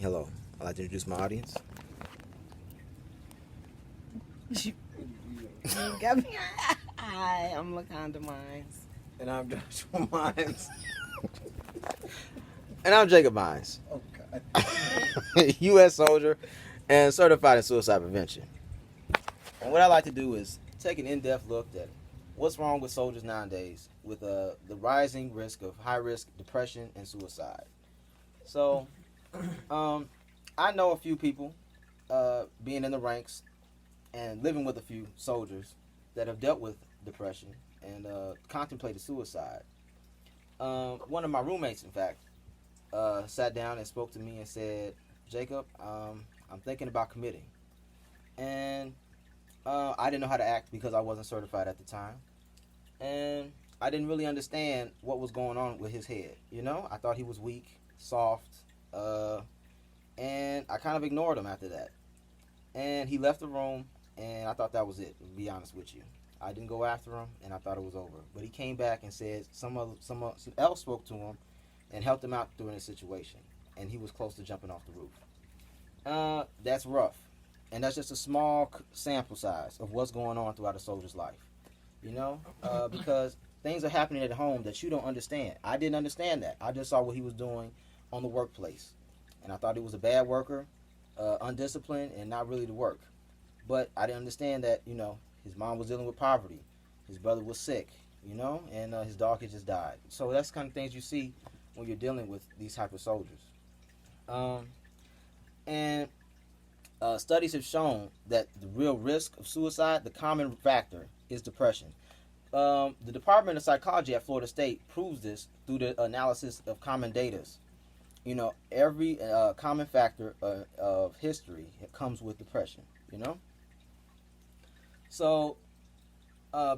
Hello, I'd like to introduce my audience. You got me. Hi, I'm Laconda Mines. And I'm Joshua Mines. And I'm Jacob Mines. Oh, God. U.S. soldier and certified in suicide prevention. And what I like to do is take an in-depth look at what's wrong with soldiers nowadays with the rising risk of high-risk depression and suicide. So, I know a few people being in the ranks and living with a few soldiers that have dealt with depression and contemplated suicide. One of my roommates, in fact, sat down and spoke to me and said, Jacob, I'm thinking about committing. And I didn't know how to act because I wasn't certified at the time. And I didn't really understand what was going on with his head. You know, I thought he was weak, soft, and I kind of ignored him after that. And he left the room, and I thought that was it, to be honest with you. I didn't go after him, and I thought it was over. But he came back and said someone else spoke to him and helped him out during the situation. And he was close to jumping off the roof. That's rough. And that's just a small sample size of what's going on throughout a soldier's life. You know? Because things are happening at home that you don't understand. I didn't understand that. I just saw what he was doing on the workplace. And I thought he was a bad worker, undisciplined, and not really to work. But I didn't understand that, you know, his mom was dealing with poverty. His brother was sick, you know, and his dog had just died. So that's the kind of things you see when you're dealing with these type of soldiers. And studies have shown that the real risk of suicide, the common factor, is depression. The Department of Psychology at Florida State proves this through the analysis of common data. You know, every common factor of history comes with depression, you know? So,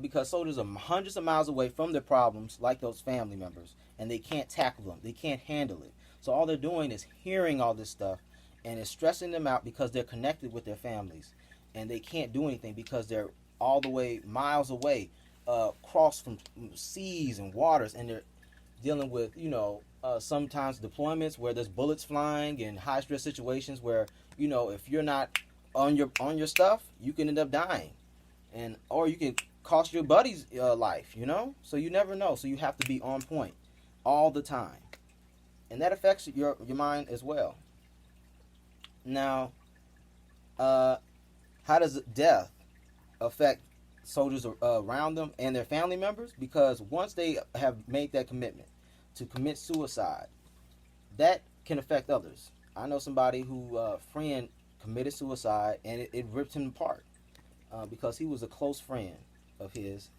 because soldiers are hundreds of miles away from their problems, like those family members, and they can't tackle them, they can't handle it. So all they're doing is hearing all this stuff, and it's stressing them out because they're connected with their families, and they can't do anything because they're all the way miles away, cross from seas and waters, and they're dealing with, you know, sometimes deployments where there's bullets flying and high stress situations where, you know, if you're not on your stuff, you can end up dying, and or you can cost your buddy's life, you know. So you never know. So you have to be on point all the time, and that affects your mind as well. Now, how does death affect soldiers around them and their family members? Because once they have made that commitment to commit suicide, that can affect others. I know somebody who friend committed suicide, and it ripped him apart because he was a close friend of his,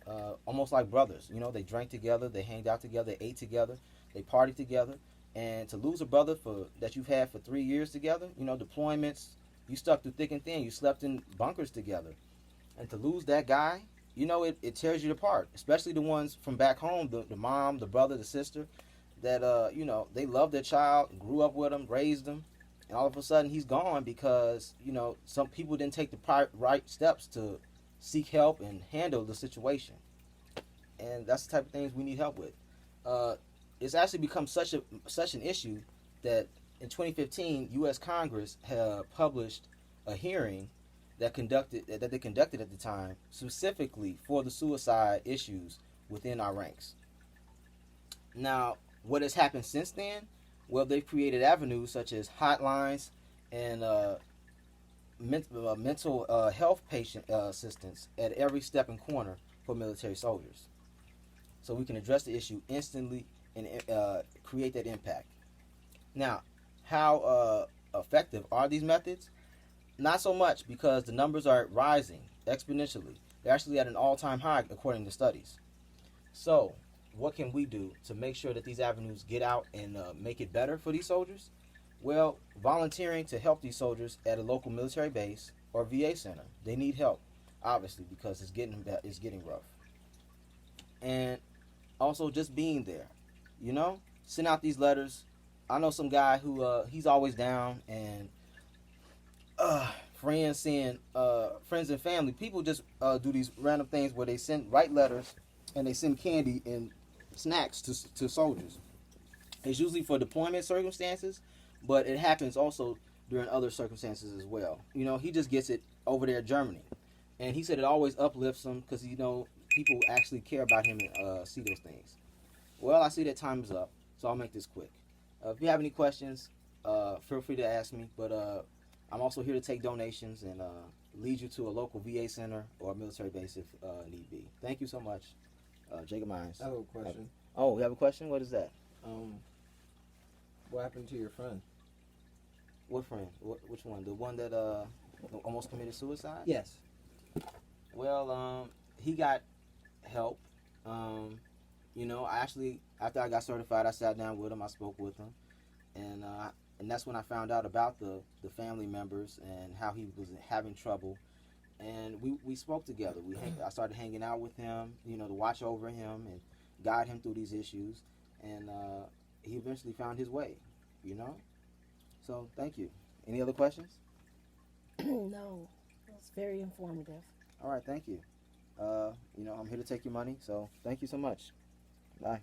almost like brothers. You know, they drank together, they hanged out together, they ate together, they partied together. And to lose a brother that you've had for 3 years together, you know, deployments, you stuck through thick and thin, you slept in bunkers together, and to lose that guy, you know, it tears you apart. Especially the ones from back home, the mom, the brother, the sister, that you know, they loved their child, grew up with him, raised him, and all of a sudden he's gone because, you know, some people didn't take the right steps to seek help and handle the situation. And that's the type of things we need help with. It's actually become such an issue that in 2015, U.S. Congress published a hearing that they conducted at the time specifically for the suicide issues within our ranks. Now, what has happened since then? Well, they've created avenues such as hotlines and mental health patient assistance at every step and corner for military soldiers, so we can address the issue instantly and create that impact. Now, how effective are these methods? Not so much, because the numbers are rising exponentially. They're actually at an all-time high according to studies. So, what can we do to make sure that these avenues get out and make it better for these soldiers? Well, volunteering to help these soldiers at a local military base or VA center. They need help, obviously, because it's getting rough. And also just being there, you know, send out these letters. I know some guy who he's always down, and friends and family, people just do these random things where they write letters and they send candy and snacks to soldiers. It's usually for deployment circumstances But it happens also during other circumstances as well. You know, he just gets it over there in Germany, and he said it always uplifts him because people actually care about him and see those things. Well, I see that time is up, so I'll make this quick. If you have any questions, feel free to ask me. But I'm also here to take donations and lead you to a local VA center or a military base if need be. Thank you so much, Jacob Mines. I have a question. Oh, you have a question? What is that? What happened to your friend? What friend? Which one? The one that almost committed suicide? Yes. Well, he got help. I actually, after I got certified, I sat down with him. I spoke with him, and that's when I found out about the family members and how he was having trouble. And we spoke together. I started hanging out with him, to watch over him and guide him through these issues. And he eventually found his way, So thank you. Any other questions? No, it was very informative. All right, thank you. I'm here to take your money, so thank you so much. Bye.